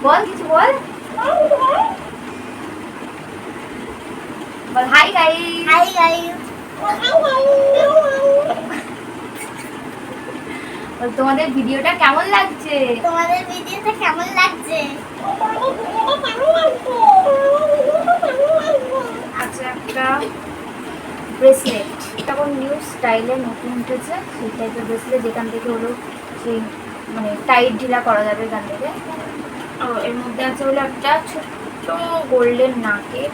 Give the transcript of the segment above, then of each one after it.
বল কিছু বল বল hi guys. Hi guys. তোমাদের ভিডিওটা কেমন লাগছে? তোমাদের ভিডিওটা কেমন লাগছে? আচ্ছা, একটা ব্রেসলেট, তখন নিউ স্টাইলে নতুন উঠেছে সেই টাইপের ব্রেসলেট, যেখান থেকে হলো সেই মানে টাইট ঢিলা করা যাবে এখান থেকে। এর মধ্যে আছে হলো একটা ছোট্ট গোল্ডেন নাকের।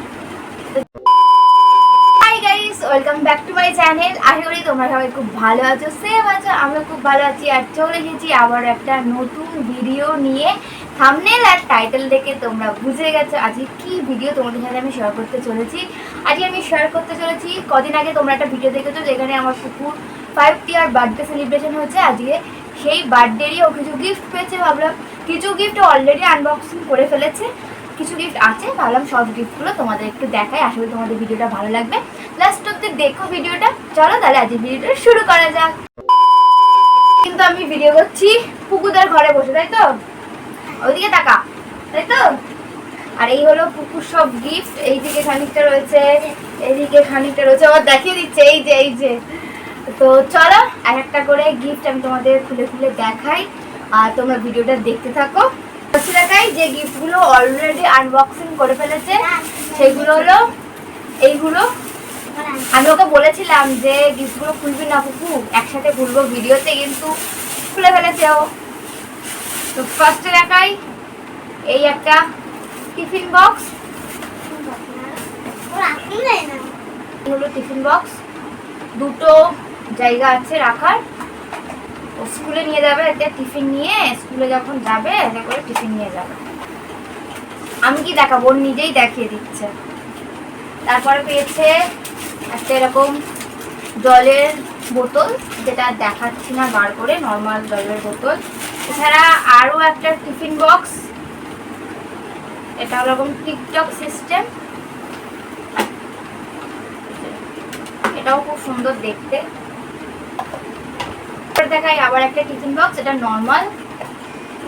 Hi guys, welcome back to my channel. আশা করি তোমরা সবাই খুব ভালো আছো, সেম আছো, আমরা খুব ভালো আছি। আর চলে এসেছি আবার একটা নতুন ভিডিও নিয়ে। থাম্বনেল আর টাইটেল দেখে তোমরা বুঝে গেছো আজকে কি ভিডিও তোমাদের সাথে আমি শেয়ার করতে চলেছি। আজকে আমি শেয়ার করতে চলেছি, কদিন আগে তোমরা একটা ভিডিও দেখেছো যেখানে আমার কুকুর 5th ইয়ার বার্থডে সেলিব্রেশন হচ্ছে আজকে। সেই বার্থডেরই ও কিছু গিফট পেয়েছে। ভাবলাম কিছু গিফট অলরেডি আনবক্সিং করে ফেলেছে, কিছু গিফট আছে, ভাবলাম সব গিফটগুলো তোমাদের একটু দেখাই। আশা করি তোমাদের ভিডিওটা ভালো লাগবে, লাস্ট অব্দি দেখো ভিডিওটা। চলো তাহলে আজকে ভিডিওটা শুরু করা যাক। কিন্তু আমি ভিডিও করছি পুকুরদার ঘরে বসে, তাই তো? ওইদিকে তাকা, তাই তো? আর এই হলো পুকুর সব গিফট। এইদিকে খানিকটা রয়েছে, এইদিকে খানিকটা রয়েছে, আবার দেখিয়ে দিচ্ছে এই যে এই যে। তো চলো এক একটা করে গিফট আমি তোমাদের খুলে খুলে দেখাই আর তোমরা ভিডিওটা দেখতে থাকো। দেখাই যে গিফটগুলো অলরেডি আনবক্সিং করে ফেলেছে সেগুলো হলো এইগুলো। আমি ওকে বলেছিলাম যে গিফটগুলো খুলবি না পুকু, একসাথে খুলবো ভিডিওতে, কিন্তু খুলে ফেলেছে ও। তো ফার্স্টে দেখাই এই একটা টিফিন বক্স। হলো টিফিন বক্স, দুটো জায়গা আছে রাখার। ও স্কুলে নিয়ে যাবে, একটা টিফিন নিয়ে স্কুলে যখন যাবে এটা করে টিফিন নিয়ে যাবে। আমি কি দেখাবো, ওর নিজেই দেখিয়ে দিচ্ছে। তারপরে পেয়েছে একটা এরকম জলের বোতল, যেটা দেখাচ্ছি না বার করে, নর্মাল জলের বোতল। এছাড়া আরও একটা টিফিন বক্স, এটা ওরকম টিকটক সিস্টেম, এটাও খুব সুন্দর দেখতে। দেখাই আবার একটা টিফিন বক্স, এটা নর্মাল,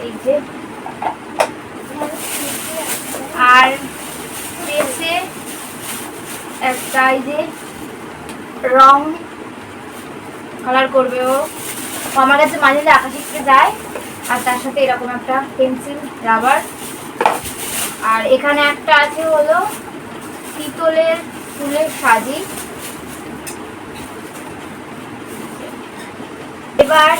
এই যে। আর পেয়েছে একটা এই যে রং কালার করবে ও। আমার কাছে মাঝে মাঝে আঁকা শিখতে যায়, আর তার সাথে এরকম একটা পেন্সিল রাবার। আর এখানে একটা আছে হলো পিতলের ফুলের সাজি। এবার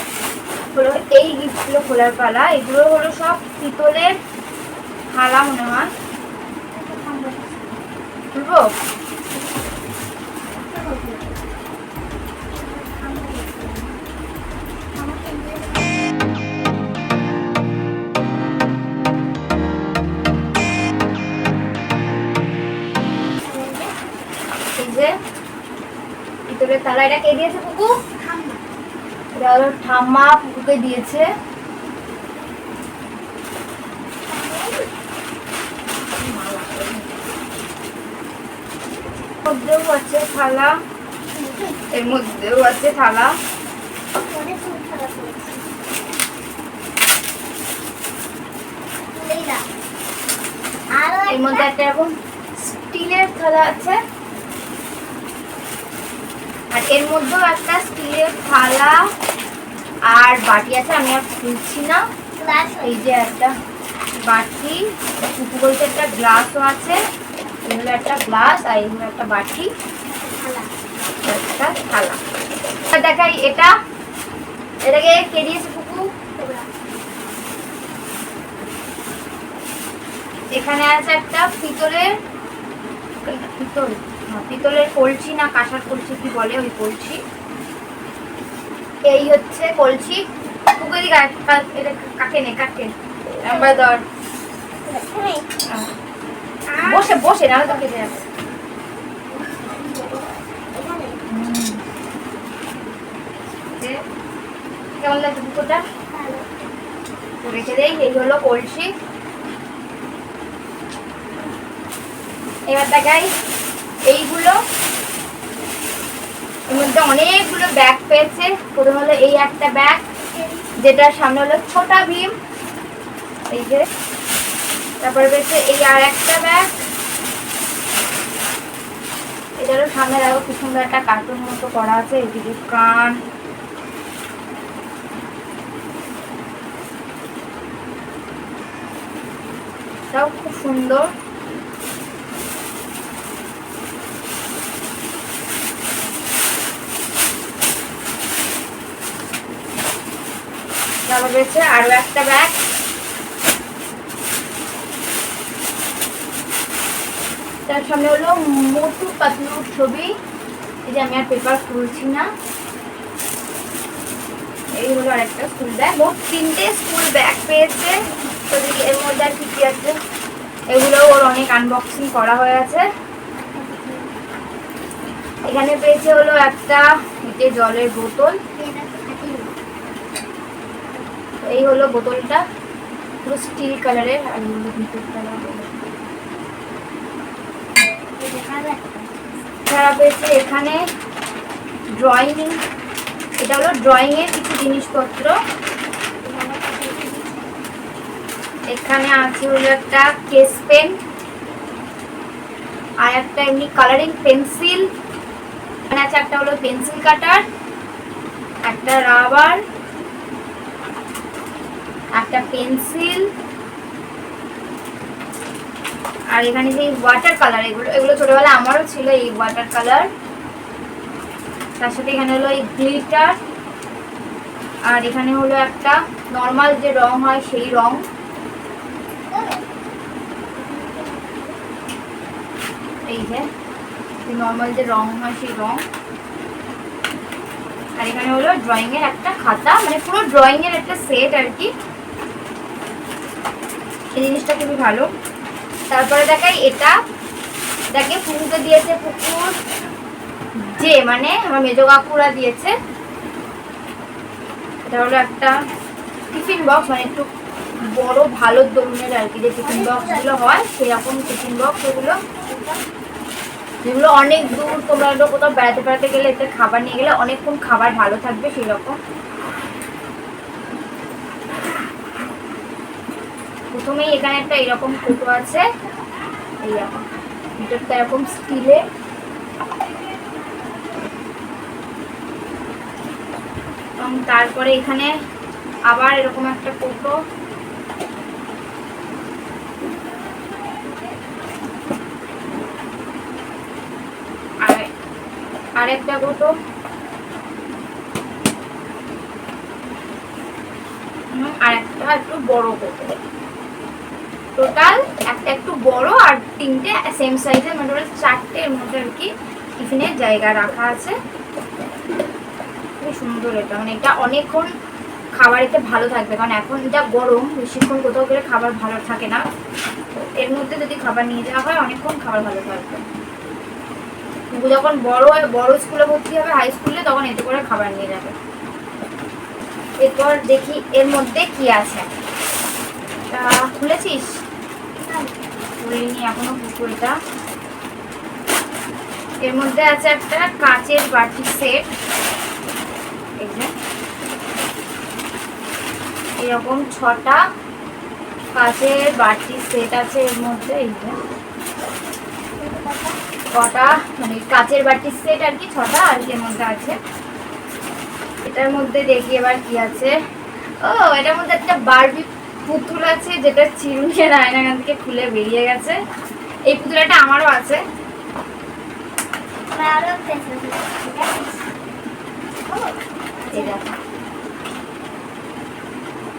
হলো এই গিফটগুলো খোলার পালা। এগুলো হলো সব পিতলের থালা মনে হয়, খুলবো? এই যে পিতলের থালা, এটা কে দিয়েছে পুকু? এটা হলো ঠাম্মা পুকুকে দিয়েছে। মধ্যেও আছে থালা, এর মধ্যেও আছে থালা। এর মধ্যে একটা এরকম স্টিলের থালা আছে, আর এর মধ্যেও একটা স্টিলের থালা আর বাটি আছে। আমি আর খুলছি না। এই যে একটা বাটি, পুকু বলতে একটা গ্লাসও আছে। এগুলো একটা গ্লাস আর এগুলো একটা বাটি, একটা থালা। দেখাই এটা, এটাকে কে দিয়েছে পুকু? এখানে আছে একটা পিতলের পিতলের কলসি, না কাঁসার কলসি কি বলে, ওই কলসি। এই হচ্ছে কলসি। পুকু দিকে এটা কাকে নে, কাকে আমরা ধর বসে বসে না তো কেটে যাবে। কেমন লাগছে পুকুরটা? রেখে দেই। এই হলো কলসি। এবার দেখাই এইগুলো, এর মধ্যে অনেকগুলো ব্যাগ পেয়েছে। প্রথম হলো এই একটা ব্যাগ, যেটার সামনে হলো ছোটা ভীম, এই যে তারপরে পেয়েছে এই আর একটা ব্যাগ, এটারও সামনে দেখো কি সুন্দর একটা কার্টুন মতো করা আছে, এদিকে কান, এটাও খুব সুন্দর। তারপর রয়েছে আরো একটা ব্যাগ, তার সামনে হলো মোটু পাতলুর ছবি। এই যে আমি আর পেপার খুলছি না। এই হলো আরেকটা স্কুল ব্যাগ, মোট 3টে স্কুল ব্যাগ পেয়েছে। তো এর মধ্যে আর কি কি আছে, এগুলো ওর অনেক আনবক্সিং করা হয়ে আছে। এখানে পেয়েছে হলো একটা এতে জলের বোতল, এই হলো বোতলটা পুরো স্টিল কালারের, আর হলো ভিতরটা ছাড়া পেয়েছে এখানে ড্রয়িং, এটা হলো ড্রয়িং এর কিছু জিনিসপত্র। এখানে আছে হলো একটা কেস পেন, আর একটা এমনি কালারিং পেন্সিল, এখানে আছে একটা হলো পেন্সিল কাটার, একটা রাবার, একটা পেন্সিল, আর এখানে যে ওয়াটার কালার, এগুলো ছোটবেলায় আমারও ছিল এই ওয়াটার কালার। তার সাথে এখানে হলো এই গ্লিটার, আর এখানে হলো একটা নর্মাল যে রং হয় সেই রং, এই যে নর্মাল যে রং হয় সেই রং, আর এখানে হলো ড্রয়িং এর একটা খাতা, মানে পুরো ড্রয়িং এর একটা সেট আর কি। এই জিনিসটা খুবই ভালো। তারপরে দেখাই এটাকে পুকুরকে দিয়েছে, পুকুর যে মানে আমার মেজো কাকুরা দিয়েছে। এটা হলো একটা টিফিন বক্স, মানে একটু বড় ভালো ধরনের আর কি, যে টিফিন বক্স গুলো হয় সেরকম টিফিন বক্স, এগুলো যেগুলো অনেক দূর তোমরা কোথাও বেড়াতে গেলে এতে খাবার নিয়ে গেলে অনেকক্ষণ খাবার ভালো থাকবে সেই রকম। প্রথমেই এখানে একটা এরকম কৌটো আছে, এইরকম ভিতরটা এরকম স্টিলে, এবং তারপরে এখানে আবার এরকম একটা কৌটো, আর একটা কৌটো, আর একটা একটু বড় কৌটো। টোটাল একটা একটু বড় আর 3টে সেম সাইজের, মানে টোটাল 4টে এর মধ্যে আর কি টিফিনের জায়গা রাখা আছে। খুবই সুন্দর এটা, মানে এটা অনেকক্ষণ খাবার এতে ভালো থাকবে, কারণ এখন এটা গরম, বেশিক্ষণ কোথাও গেলে খাবার ভালো থাকে না। এর মধ্যে যদি খাবার নিয়ে যাওয়া হয় অনেকক্ষণ খাবার ভালো থাকবে। যখন বড় স্কুলে ভর্তি হবে, হাই স্কুলে, তখন এতে করে খাবার নিয়ে যাবে। এরপর দেখি এর মধ্যে কি আছে। খুলেছিস? খুলিনি এখনো পুকুরটা। এর মধ্যে আছে একটা কাচের বাটি সেট, এই যে এরকম 6টা কাচের বাটি সেট আছে এর মধ্যে। এই যে কটা মানে কাচের বাটির সেট আর কি, 6টা আর কি এর মধ্যে আছে। এটার মধ্যে দেখি এবার কি আছে। ও, এটার মধ্যে একটা বারবি পুতুল আছে, যেটা চিরুনির আয়নাঘান থেকে খুলে বেরিয়ে গেছে। এই পুতুলটা আমারও আছে।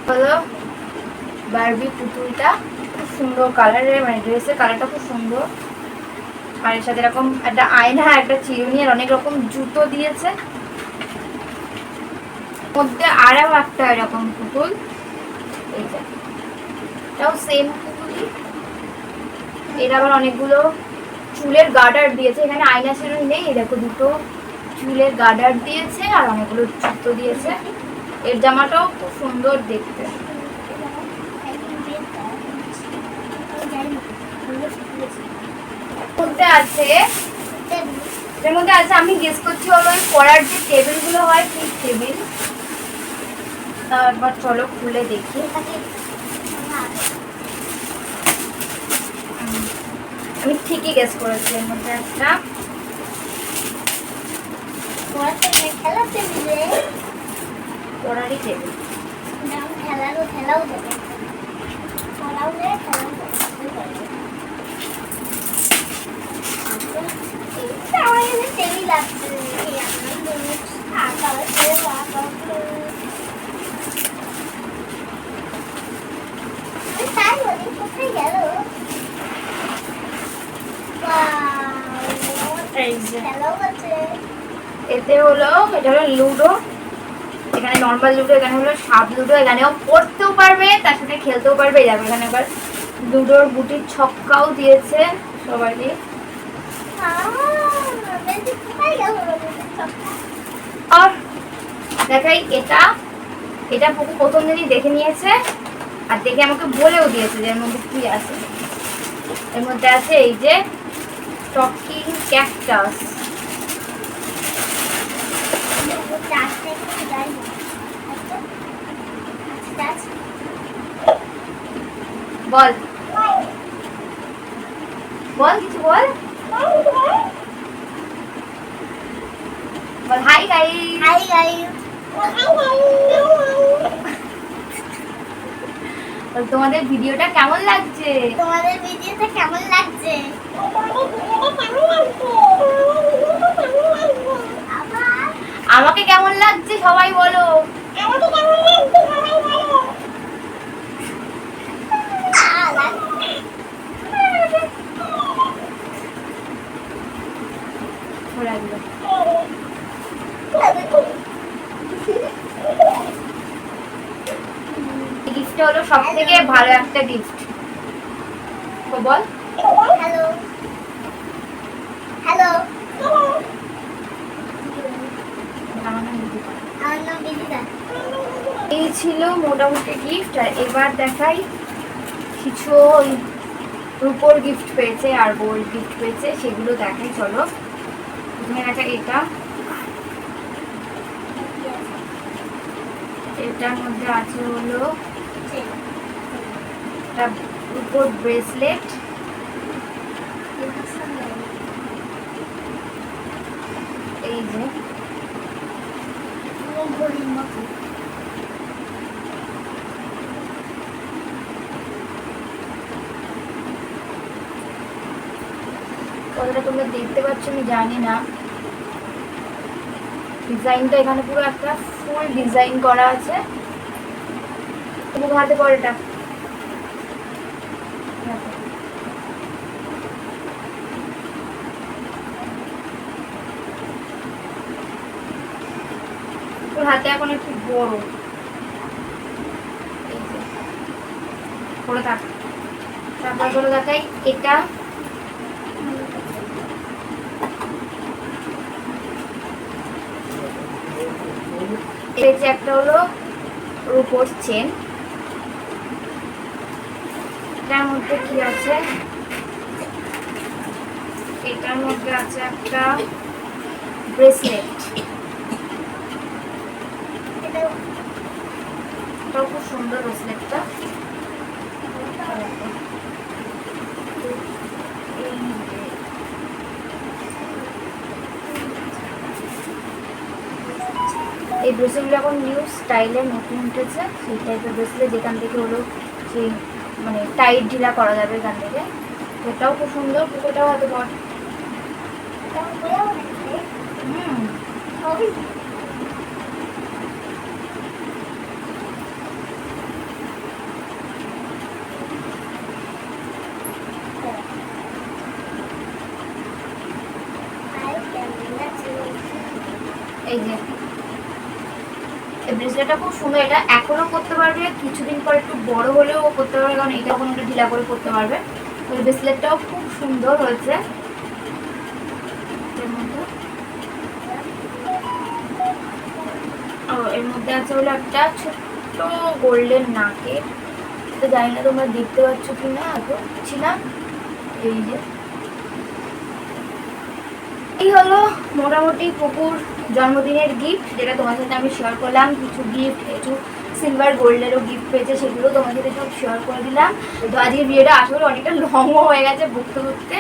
হলো বারবি পুতুলটা, খুব সুন্দর কালারের, মানে ড্রেসের কালারটা খুব সুন্দর। আর এর সাথে এরকম একটা আয়না, একটা চিরুনি, আর অনেক রকম জুতো দিয়েছে। মধ্যে আরও একটা এরকম পুতুল, এই যে এটাও সেম পুতুলই। এর আবার অনেকগুলো চুলের গার্ডার দিয়েছে, এখানে আয়না চিরুনি নেই, দেখো দুটো চুলের গার্ডার দিয়েছে, আর অনেকগুলো জুতো দিয়েছে। এর জামাটাও খুব সুন্দর দেখতে। এর মধ্যে আছে আমি গেস করছি হলো ওই পড়ার যে টেবিলগুলো হয় সেই টেবিল। একবার চলো খুলে দেখি। আমি ঠিকই গেস করেছি, এর মধ্যে একটা খেলার টেবিলে পড়ারই টেবিল। খেলাও দেবে খেলাও দেবে খেলাও দেবে আমার এখানে টেবিল আছে তাই বলি কোথায় গেল এই যে খেলাও আছে এটা হলো লুডো। এখানে নর্মাল লুডো, এখানে হলো সাপ লুডো। এখানেও পড়তেও পারবে, তার সাথে খেলতেও পারবে। যাবে এখানে আবার লুডোর গুটির ছক্কাও দিয়েছে সবাইকে। আর দেখাই, এটা পুকু প্রথম দিনই দেখে নিয়েছে, আর দেখে আমাকে বলেও দিয়েছে যে এর মধ্যে কি আছে। এর মধ্যে আছে এই যে টকিং ক্যাকটাস। বল বল কিছু বল বল হাই গাইস। হাই গাইস তোমাদের ভিডিওটা কেমন লাগছে? তোমাদের ভিডিওটা কেমন লাগছে? আমাকে কেমন লাগছে সবাই বলো। গিফটটা হলো সব থেকে ভালো একটা গিফট। বল হ্যালো হ্যালো আমার নাম বিদিতা। এই ছিল মোটামুটি গিফট। আর এবার দেখাই কিছু ওই রূপোর গিফট পেয়েছে আর গোল্ড গিফট পেয়েছে, সেগুলো দেখাই। চলো প্রথমে আছে এটার মধ্যে আছে হলো একটা রূপোর ব্রেসলেট। এই যে ঘড়ির মতো কতটা তোমরা দেখতে পাচ্ছ আমি জানি না। ডিজাইনটা এখানে পুরো একটা ফুল ডিজাইন করা আছে। তুমি হাতে পর এটা তোর হাতে এখন একটু বড়। পরে থাক। তারপর বলে দেখাই এটা একটা হলো রূপোর চেন। এটার মধ্যে কি আছে? এটার মধ্যে আছে একটা ব্রেসলেট। এটাও খুব সুন্দর ব্রেসলেটটা। এই ব্রেসলেটগুলো এখন নিউ স্টাইলের নতুন উঠেছে, সেই টাইপের ব্রেসলেট যেখান থেকে হলো সেই মানে টাইট ঢিলা করা যাবে এখান থেকে। এটাও খুব সুন্দর। পুকুরটাও হয়তো বড়। এই যে এই ব্রেসলেটটা খুব সুন্দর। এটা এখনো করতে পারবে, কিছুদিন পর একটু বড় হলেও করতে পারবে, কারণ এটা কোনো একটু ঢিলা করে করতে পারবে। তো এই ব্রেসলেটটাও খুব সুন্দর হয়েছে। এর মধ্যে আছে হলো একটা ছোট্ট গোল্ডেন নাকের। তো জানি না তোমরা দেখতে পাচ্ছ কি না, এত ছিলাম। এই যে এই হলো মোটামুটি পুকুর জন্মদিনের গিফট, যেটা তোমার সাথে আমি শেয়ার করলাম। কিছু গিফট, কিছু সিলভার গোল্ডেরও গিফট পেয়েছে, সেগুলো তোমার সাথে সব শেয়ার করে দিলাম। তো আজকের ভিডিওটা আসলে অনেকটা লংও হয়ে গেছে বুকতে বুকতে,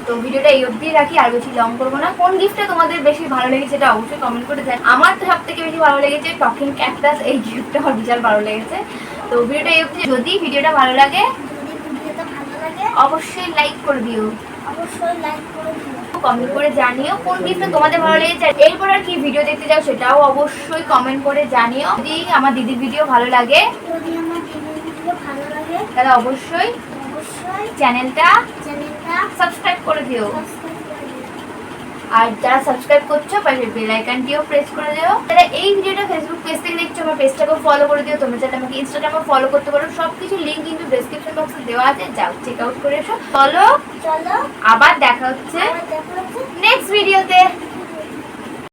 তো ভিডিওটা এই অবধি রাখি, আর বেশি লং করবো না। কোন গিফটটা তোমাদের বেশি ভালো লেগেছে সেটা অবশ্যই কমেন্ট করে জানাও। আমার তো সব থেকে বেশি ভালো লেগেছে টকিং ক্যাকটাস, এই গিফটটা আমার বিশাল ভালো লেগেছে। তো ভিডিওটা এই অবধি, যদি ভিডিওটা ভালো লাগে যদি ভিডিওটা ভালো লাগে অবশ্যই লাইক করে দিও, অবশ্যই লাইক করে দিও, কমেন্ট করে জানিও কোন গিফটটা তোমাদের ভালো লেগেছে। এরপর আর কি ভিডিও দেখতে চাও সেটাও অবশ্যই কমেন্ট করে জানিও। যদি আমার দিদির ভিডিও ভালো লাগে যদি আমার দিদির ভিডিও ভালো লাগে তাহলে অবশ্যই অবশ্যই চ্যানেলটা চ্যানেলটা সাবস্ক্রাইব করে দিও। সাবস্ক্রাইব করে দিও। আর যারা সাবস্ক্রাইব করছো পাশে বেল আইকনটিও প্রেস করে দিও। যারা এই ভিডিওটা ফেসবুক পেজ থেকে দেখছো আমার পেজটাকেও ফলো করে দিও। তোমরা চাইলে আমাকে ইনস্টাগ্রামে ফলো করতে পারো, সবকিছু লিংক কিন্তু ডেসক্রিপশন বক্সে দেওয়া আছে, যাও চেক আউট করে এসো। চলো চলো আবার দেখা হচ্ছে আবার দেখা হচ্ছে নেক্সট ভিডিওতে।